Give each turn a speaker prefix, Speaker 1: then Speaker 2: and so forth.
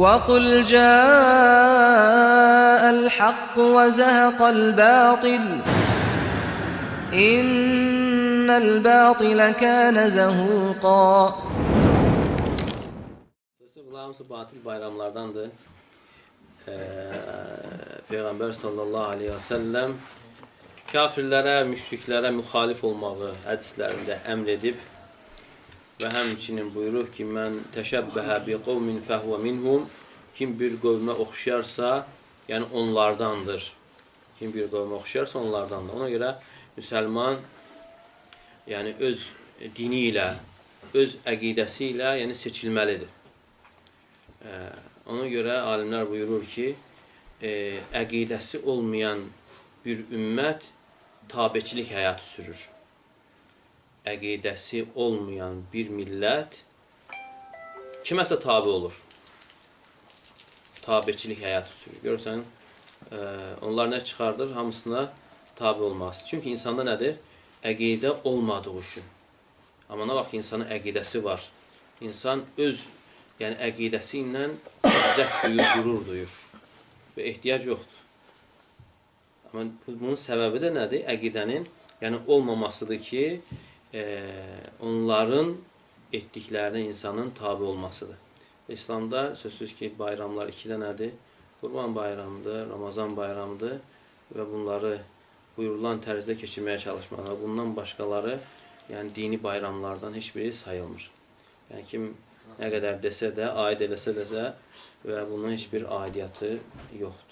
Speaker 1: وَقُلْ جَاءَ الْحَقُّ وَزَهَقَ الْبَاطِلُ إِنَّ الْبَاطِلَ كَانَ زَهُوقًا.
Speaker 2: Bunlar hamısı batil bayramlardandır. Peyğəmbər sallallahu aleyhi və səlləm kafirlərə, müşriklərə müxalif olmağı hədislərində əmr edib və həmçinin buyurur ki, mən təşəbbəhə bi qavmin fəhvə minhum, kim bir qövmə oxşayarsa, yəni onlardandır. Kim bir qövmə oxşayarsa onlardandır. Ona görə müsəlman yəni öz dini ilə, öz əqidəsi ilə yəni seçilməlidir. Ona görə alimlər buyurur ki, əqidəsi olmayan bir ümmət tabeçilik həyatı sürür. Əqidəsi olmayan bir millət kiməsə tabi olur. Tabeçilik həyatı sürür. Görürsən, onlar nə çıxardır? Hamısına tabi olması. Çünki insanda nədir? Əqidə olmadığı üçün. Amma nə vaxt insanın əqidəsi var. İnsan öz yəni əqidəsi ilə izzət duyur, qürur duyur və ehtiyac yoxdur. Amma bunun səbəbi də nədir? Əqidənin yəni olmamasıdır ki, onların etdiklərinə insanın tabi olmasıdır. İslamda sözsüz ki, bayramlar iki dənədir. Qurban bayramıdır, Ramazan bayramıdır və bunları buyurulan tərzdə keçirməyə çalışmalı. Bundan başqaları yəni dini bayramlardan heç biri sayılmır. Yəni kim nə qədər desə də, aid eləsə və bunun heç bir aidiyyatı yoxdur.